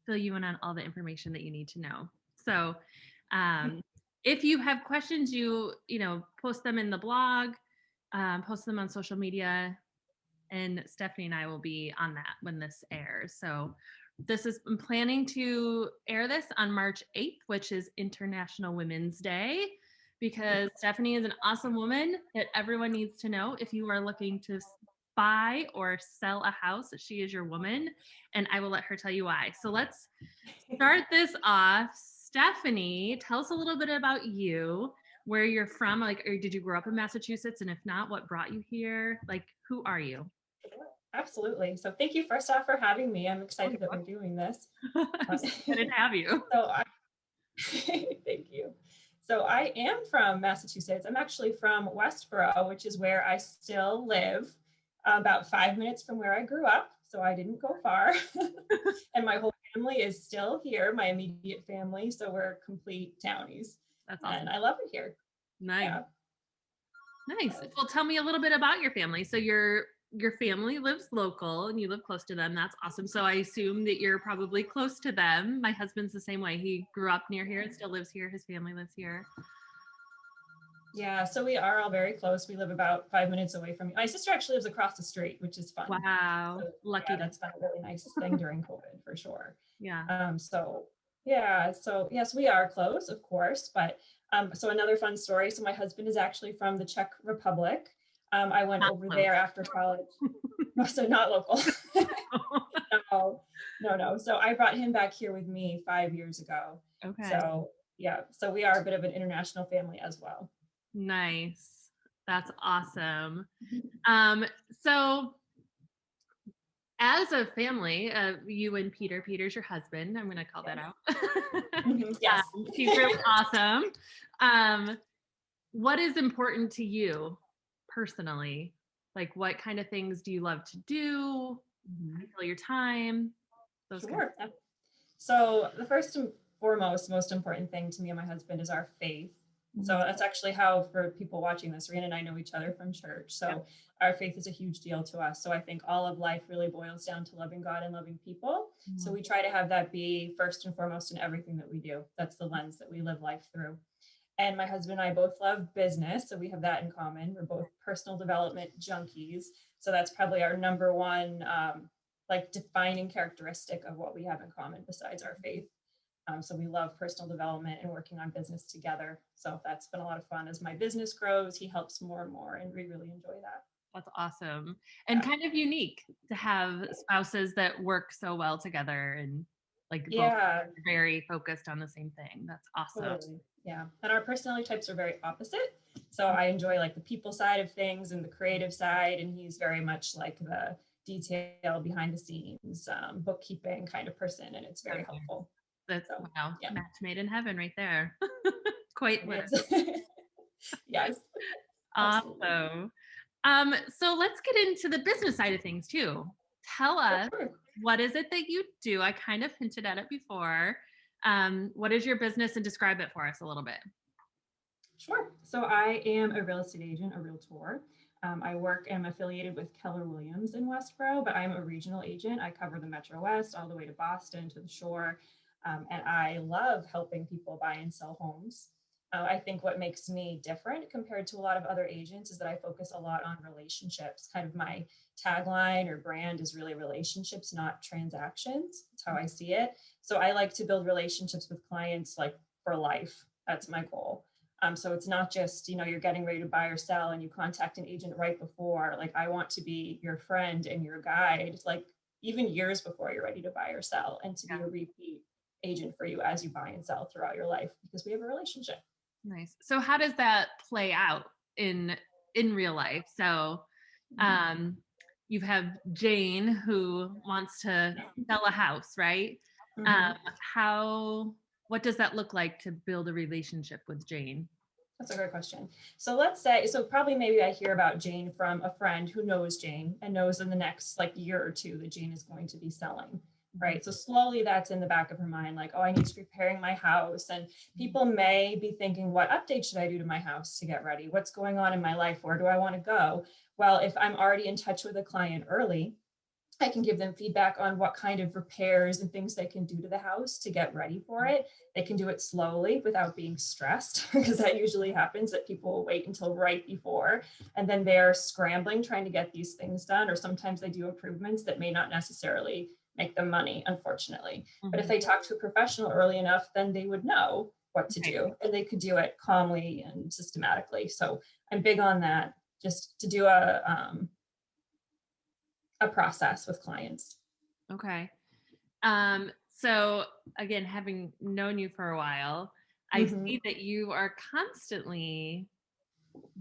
fill you in on all the information that you need to know. So if you have questions, post them in the blog, post them on social media, and Stephanie and I will be on that when this airs. So I'm planning to air this on March 8th, which is International Women's Day, because Stephanie is an awesome woman that everyone needs to know. If you are looking to buy or sell a house, she is your woman, and I will let her tell you why. So let's start this off. Stephanie, tell us a little bit about you, where you're from, or did you grow up in Massachusetts? And if not, what brought you here? Who are you? Absolutely. So thank you first off for having me. I'm excited that we're doing this. I'm so excited to have you. Thank you. So I am from Massachusetts. I'm actually from Westboro, which is where I still live, about 5 minutes from where I grew up. So I didn't go far. And my whole family is still here, my immediate family. So we're complete townies. That's awesome. And I love it here. Nice. Yeah. Nice. Well, tell me a little bit about your family. So your family lives local and you live close to them. That's awesome. So I assume that you're probably close to them. My husband's the same way. He grew up near here and still lives here. His family lives here. Yeah, so we are all very close. We live about 5 minutes away from you. My sister actually lives across the street, which is fun. Wow. So, lucky. Yeah, that's been a really nice thing during COVID for sure. Yeah. So yes, we are close, of course, but so another fun story. So my husband is actually from the Czech Republic. I went not over close. There after college. So not local. No. So I brought him back here with me 5 years ago. Okay. So yeah, so we are a bit of an international family as well. Nice. That's awesome. So as a family, you and Peter's your husband. I'm going to call that out. Yes. He's really awesome. What is important to you personally? What kind of things do you love to do? Fill your time? Sure. So the first and foremost, most important thing to me and my husband is our faith. So that's actually how, for people watching this, Rhiannon and I know each other from church. So our faith is a huge deal to us. So I think all of life really boils down to loving God and loving people. So we try to have that be first and foremost in everything that we do. That's the lens that we live life through. And my husband and I both love business. So we have that in common. We're both personal development junkies. So that's probably our number one, defining characteristic of what we have in common besides our faith. So we love personal development and working on business together. So that's been a lot of fun. As my business grows, he helps more and more, and we really enjoy that. That's awesome. And kind of unique to have spouses that work so well together and both very focused on the same thing. That's awesome. Totally. Yeah. And our personality types are very opposite. So I enjoy the people side of things and the creative side. And he's very much the detail behind the scenes, bookkeeping kind of person. And it's very helpful. That's match made in heaven right there. Quite literally. Yes. Awesome. So let's get into the business side of things too. Tell us, what is it that you do? I kind of hinted at it before. What is your business, and describe it for us a little bit? Sure. So I am a real estate agent, a realtor. I'm affiliated with Keller Williams in Westboro, but I'm a regional agent. I cover the Metro West all the way to Boston, to the shore. And I love helping people buy and sell homes. I think what makes me different compared to a lot of other agents is that I focus a lot on relationships. Kind of my tagline or brand is really relationships, not transactions. That's how I see it. So I like to build relationships with clients for life. That's my goal. So it's not just, you're getting ready to buy or sell and you contact an agent right before. I want to be your friend and your guide, even years before you're ready to buy or sell, and to be a repeat agent for you as you buy and sell throughout your life, because we have a relationship. Nice. So how does that play out in real life? So you have Jane who wants to sell a house, right? What does that look like to build a relationship with Jane? That's a great question. So let's say, maybe I hear about Jane from a friend who knows Jane and knows in the next year or two that Jane is going to be selling. Right. So slowly that's in the back of her mind, I need to be preparing my house. And people may be thinking, what update should I do to my house to get ready? What's going on in my life? Where do I want to go? Well, if I'm already in touch with a client early, I can give them feedback on what kind of repairs and things they can do to the house to get ready for it. They can do it slowly without being stressed, because that usually happens, that people will wait until right before, and then they're scrambling trying to get these things done. Or sometimes they do improvements that may not necessarily make them money, unfortunately. But if Mhm. they talk to a professional early enough, then they would know what to Right. do, and they could do it calmly and systematically. So I'm big on that, just to do a process with clients. Okay. So again, having known you for a while, I Mhm. see that you are constantly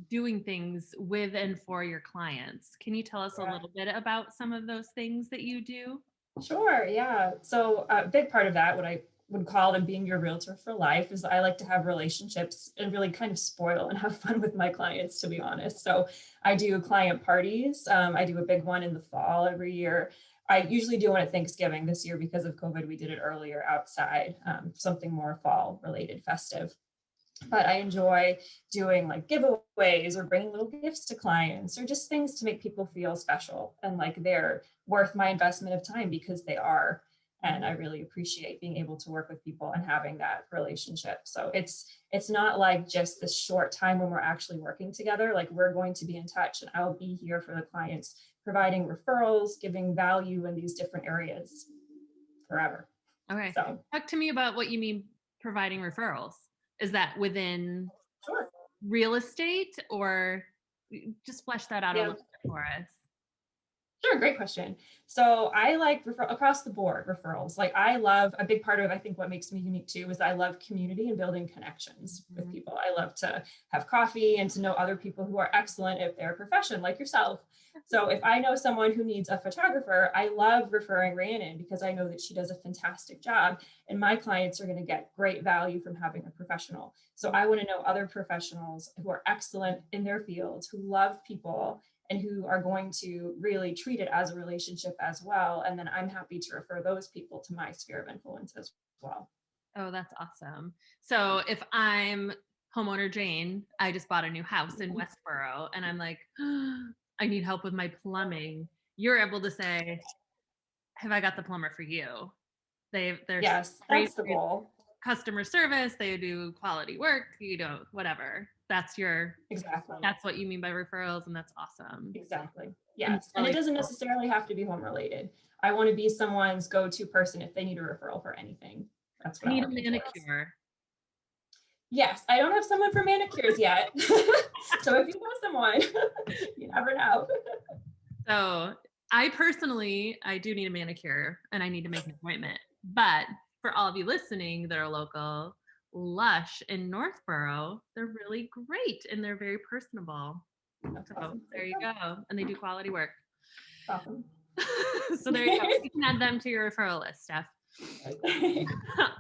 doing things with and for your clients. Can you tell us a Yeah. little bit about some of those things that you do? Sure, yeah. So a big part of that, what I would call them being your realtor for life, is I like to have relationships and really kind of spoil and have fun with my clients, to be honest. So I do client parties. I do a big one in the fall every year. I usually do one at Thanksgiving. This year, because of COVID, we did it earlier outside, something more fall related, festive. But I enjoy doing like giveaways or bringing little gifts to clients, or just things to make people feel special and like they're worth my investment of time, because they are. And I really appreciate being able to work with people and having that relationship. So it's not like just this short time when we're actually working together. Like, we're going to be in touch, and I'll be here for the clients, providing referrals, giving value in these different areas forever. Okay. So Talk to me about what you mean providing referrals. Is that within sure. real estate, or just flesh that out a Yeah. little bit for us? Sure, great question. So I like across the board referrals. Like, I love, a big part of, I think, what makes me unique too, is I love community and building connections with Mhm. people. I love to have coffee and to know other people who are excellent at their profession, like yourself. So if I know someone who needs a photographer, I love referring Rhiannon, because I know that she does a fantastic job, and my clients are going to get great value from having a professional. So I want to know other professionals who are excellent in their fields, who love people, and who are going to really treat it as a relationship as well. And then I'm happy to refer those people to my sphere of influence as well. Oh, that's awesome. So if I'm homeowner Jane, I just bought a new house in Westboro and I'm like, I need help with my plumbing. You're able to say, have I got the plumber for you? They're Yes, great that's the goal. customer service, they do quality work, you know, whatever. Exactly. That's what you mean by referrals, and that's awesome. Exactly. And Yes. And it really doesn't cool. necessarily have to be home related. I want to be someone's go-to person if they need a referral for anything. That's I what I'm need a working towards. manicure. Yes, I don't have someone for manicures yet. So if you know someone, you never know. So I do need a manicure and I need to make an appointment. But for all of you listening that are local, Lush in Northborough, they're really great and they're very personable. That's So awesome. There there you you go. go. And they do quality work. Awesome. So there you go. You can add them to your referral list, Steph.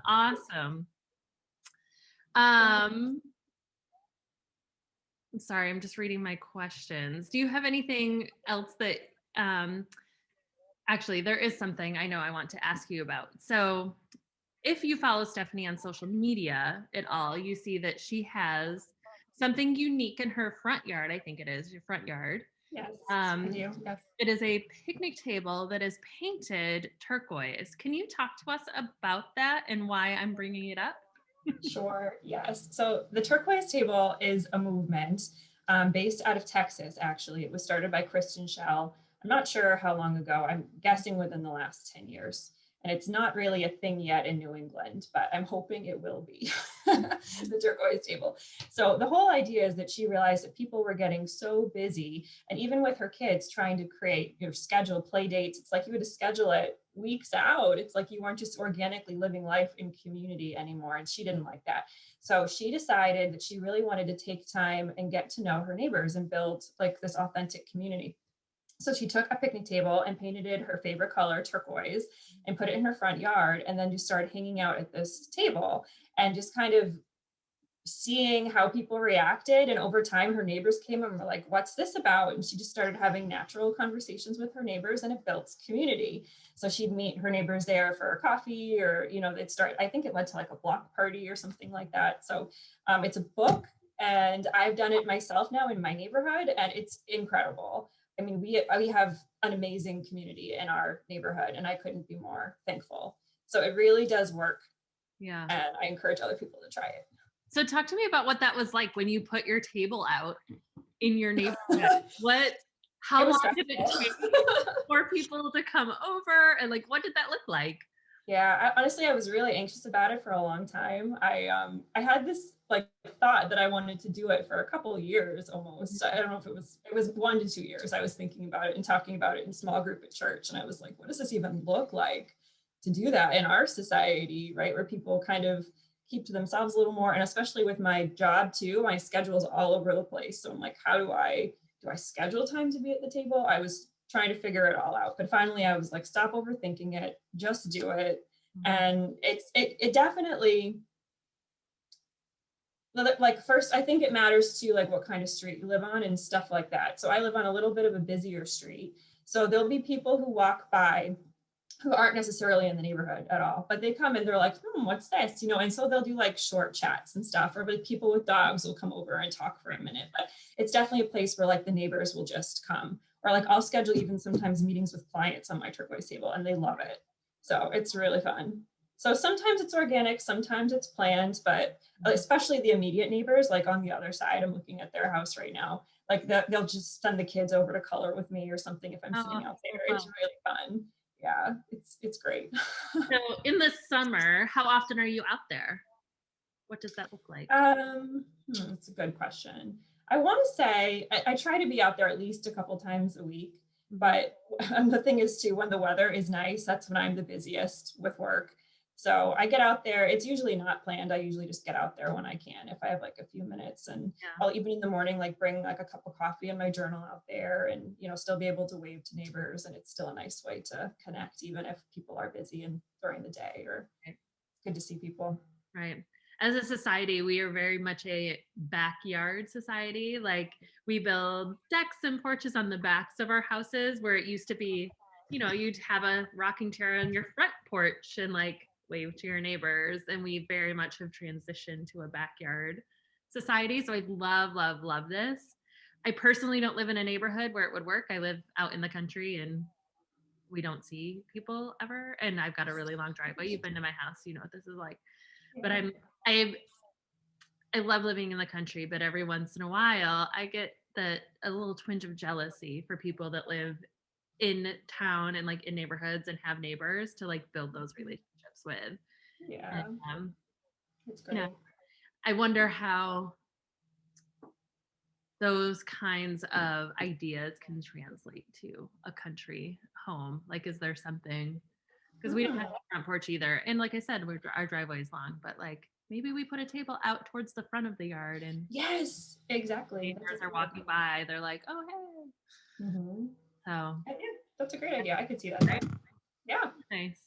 Awesome. Um, sorry, I'm just reading my questions. Do you have anything else that um actually there is something I know I want to ask you about. So if you follow Stephanie on social media at all, you see that she has something unique in her front yard. I think it is your front yard. Yes, I Um, do. Yes. it is a picnic table that is painted turquoise. Can you talk to us about that and why I'm bringing it up? Sure, yes. So the turquoise table is a movement based out of Texas, actually. It was started by Kristen Shell. I'm not sure how long ago. I'm guessing within the last 10 years. And it's not really a thing yet in New England, but I'm hoping it will be, the turquoise table. So the whole idea is that she realized that people were getting so busy, and even with her kids trying to create your scheduled play dates, it's like you had to schedule it weeks out. It's like you weren't just organically living life in community anymore. And she didn't like that. So she decided that she really wanted to take time and get to know her neighbors and build like this authentic community. So she took a picnic table and painted it her favorite color, turquoise, and put it in her front yard, and then just started hanging out at this table and just kind of seeing how people reacted. And over time, her neighbors came and were like, what's this about? And she just started having natural conversations with her neighbors, and it built community. So she'd meet her neighbors there for coffee, or, you know, they'd start, I think it led to like a block party or something like that. So it's a book, and I've done it myself now in my neighborhood, and it's incredible. I mean, we have an amazing community in our neighborhood, and I couldn't be more thankful. So it really does work, Yeah. and I encourage other people to try So talk to me about what that was like when you put your table out in your neighborhood. How It was long did it stressful. take for people to come over? And like, what did that look like? Yeah, honestly, I was really anxious about it for a long time. I had this like thought that I wanted to do it for a couple of years almost. I don't know if it was 1 to 2 years. I was thinking about it and talking about it in small group at church, and I was like, what does this even look like to do that in our society, right? Where people kind of keep to themselves a little more, and especially with my job too, my schedule is all over the place. So I'm like, how do I schedule time to be at the table? I was trying to figure it all out. But finally I was like, stop overthinking it, just do it. Mhm. And it definitely, like, first, I think it matters too, like what kind of street you live on and stuff like that. So I live on a little bit of a busier street. So there'll be people who walk by who aren't necessarily in the neighborhood at all, but they come and they're like, what's this? And so they'll do like short chats and stuff, or like people with dogs will come over and talk for a minute. But it's definitely a place where like the neighbors will just come, or like I'll schedule even sometimes meetings with clients on my turquoise table, and they love it. So it's really fun. So sometimes it's organic, sometimes it's planned, but especially the immediate neighbors, like on the other side, I'm looking at their house right now. Like they'll just send the kids over to color with me or something if I'm Oh, sitting out there. wow. It's really fun. Yeah, it's great. So in the summer, how often are you out there? What does that look like? That's a good question. I want to say I try to be out there at least a couple times a week, Mhm. but and the thing is too, when the weather is nice, that's when I'm the busiest with work. So I get out there. It's usually not planned. I usually just get out there when I can, if I have like a few minutes, and Yeah. I'll even in the morning like bring like a cup of coffee and my journal out there, and still be able to wave to neighbors, and it's still a nice way to connect even if people are busy and during the day, or Right. good to see people. Right. As a society, we are very much a backyard society. Like we build decks and porches on the backs of our houses where it used to be, you'd have a rocking chair on your front porch and like wave to your neighbors. And we very much have transitioned to a backyard society. So I love, love, love this. I personally don't live in a neighborhood where it would work. I live out in the country and we don't see people ever. And I've got a really long driveway. You've been to my house, you know what this is like. But Yeah. I I love living in the country, but every once in a while I get a little twinge of jealousy for people that live in town and like in neighborhoods and have neighbors to like build those relationships with. And Yeah, it's you know, great. I wonder how those kinds of ideas can translate to a country home. Like, is there something, because we don't have Hmm. a front porch either. And like I said, our driveway is long, but like maybe we put a table out towards the front of the yard and Yes, exactly. That's a neighbors are great walking idea. by, they're like, "Oh, hey." Hmm. So, Yeah, that's a great idea. I could see that. right? Yeah, Nice.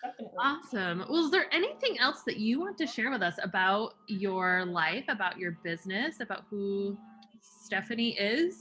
definitely. Awesome. Well, is there anything else that you want to share with us about your life, about your business, about who Stephanie is?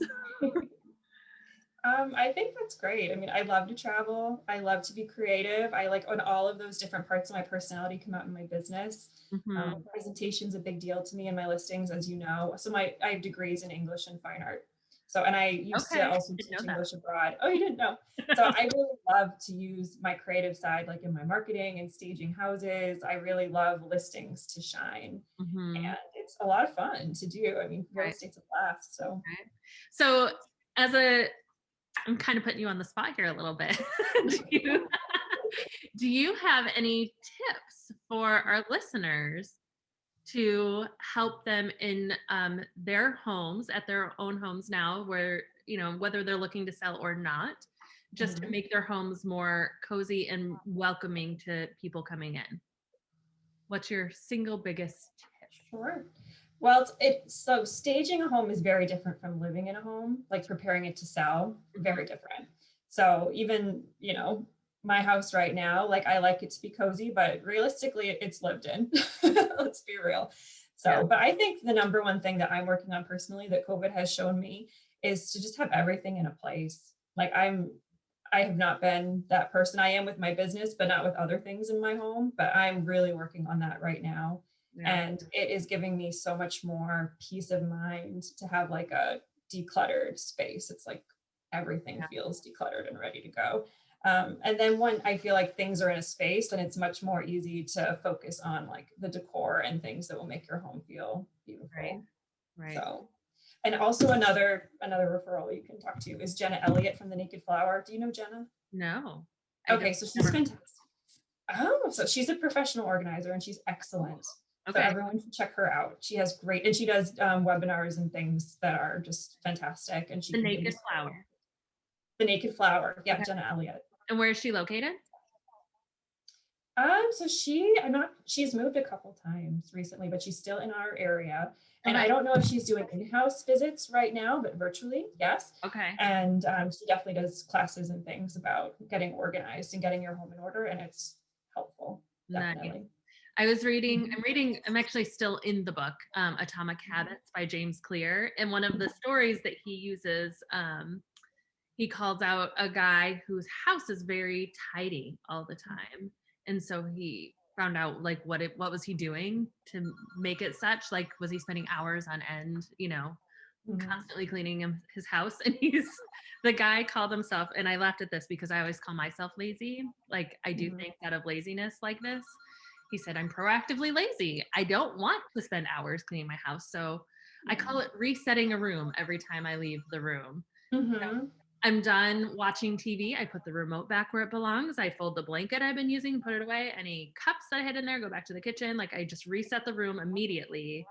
I think that's great. I mean, I love to travel. I love to be creative. I like when all of those different parts of my personality come out in my business. Hmm. Presentation's a big deal to me in my listings, as you know. So I have degrees in English and fine art. So, and I used to Okay. also Didn't teach know that. English abroad. Oh, you didn't know? So I really love to use my creative side, like in my marketing and staging houses. I really love listings to shine, Hmm. and it's a lot of fun to do. I mean, real Right. estate's a blast. So Right. So, as I'm kind of putting you on the spot here a little bit. do you do you have any tips for our listeners to help them in their homes, at their own homes now, where, whether they're looking to sell or not, just to mhm. make their homes more cozy and welcoming to people coming in? What's your single biggest tip? Sure. Well, so staging a home is very different from living in a home, like preparing it to sell, Mhm. very different. So even, my house right now, like I like it to be cozy, but realistically it's lived in. Let's be real. Yeah. So, but I think the number one thing that I'm working on personally that COVID has shown me is to just have everything in a place. Like I have not been that person. I am with my business, but not with other things in my home. But I'm really working on that right now. Yeah. And it is giving me so much more peace of mind to have like a decluttered space. It's like everything feels decluttered and ready to go. And then when I feel like things are in a space, then it's much more easy to focus on like the decor and things that will make your home feel beautiful. Right. So, and also another referral you can talk to is Jenna Elliott from the Naked Flower. Do you know Jenna? No. Okay, so she's fantastic. Oh, so she's a professional organizer and she's excellent. Okay. So everyone should check her out. She has great, and she does webinars and things that are just fantastic. And she The Naked Flower. The Naked Flower. Yeah, okay. Jenna Elliott. And where is she located? So she's moved a couple times recently, but she's still in our area. And I don't know if she's doing in-house visits right now, but virtually, yes. Okay. And she definitely does classes and things about getting organized and getting your home in order, and it's helpful. Definitely. Nice. I'm actually still in the book, Atomic Habits by James Clear. And one of the stories that he uses, he calls out a guy whose house is very tidy all the time. And so he found out like what was he doing to make it such, like was he spending hours on end, constantly cleaning his house. And the guy called himself, and I laughed at this because I always call myself lazy, like I do things out of laziness like this. He said, I'm proactively lazy. I don't want to spend hours cleaning my house, so I call it resetting a room every time I leave the room. So I'm done watching TV. I put the remote back where it belongs. I fold the blanket I've been using, put it away. Any cups that I had in there, go back to the kitchen. Like I just reset the room immediately.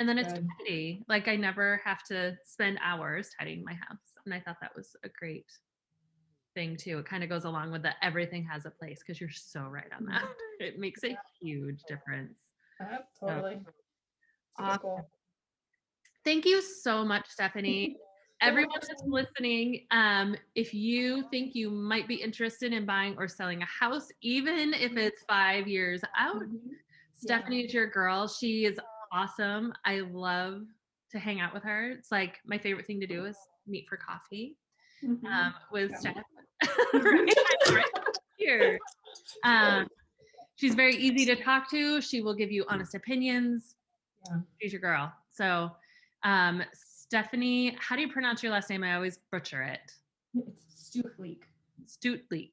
And then it's tidy. Like I never have to spend hours tidying my house. And I thought that was a great thing too. It kind of goes along with the everything has a place, because you're so right on that. It makes a huge difference. Totally. Awesome. Thank you so much, Stephanie. Everyone that's listening, if you think you might be interested in buying or selling a house, even if it's 5 years out, Stephanie is your girl. She is awesome. I love to hang out with her. It's like my favorite thing to do is meet for coffee with Steph. Right here. She's very easy to talk to. She will give you honest opinions. She's your girl. So Stephanie, how do you pronounce your last name? I always butcher it. It's Stuchlik. Stuchlik.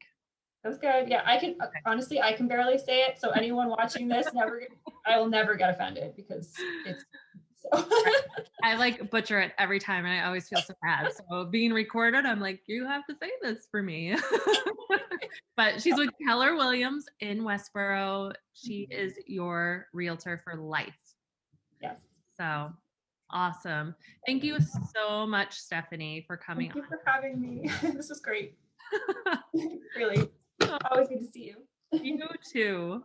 That's good. Yeah, honestly, I can barely say it. So anyone watching this, I will never get offended because it's so. I like butcher it every time, and I always feel so bad. So being recorded, I'm like, you have to say this for me. But she's with Keller Williams in Westboro. She is your realtor for life. Yes. So awesome. Thank you so much, Stephanie, for coming. Thank you for having me. This was great. Really. Always good to see you. You too.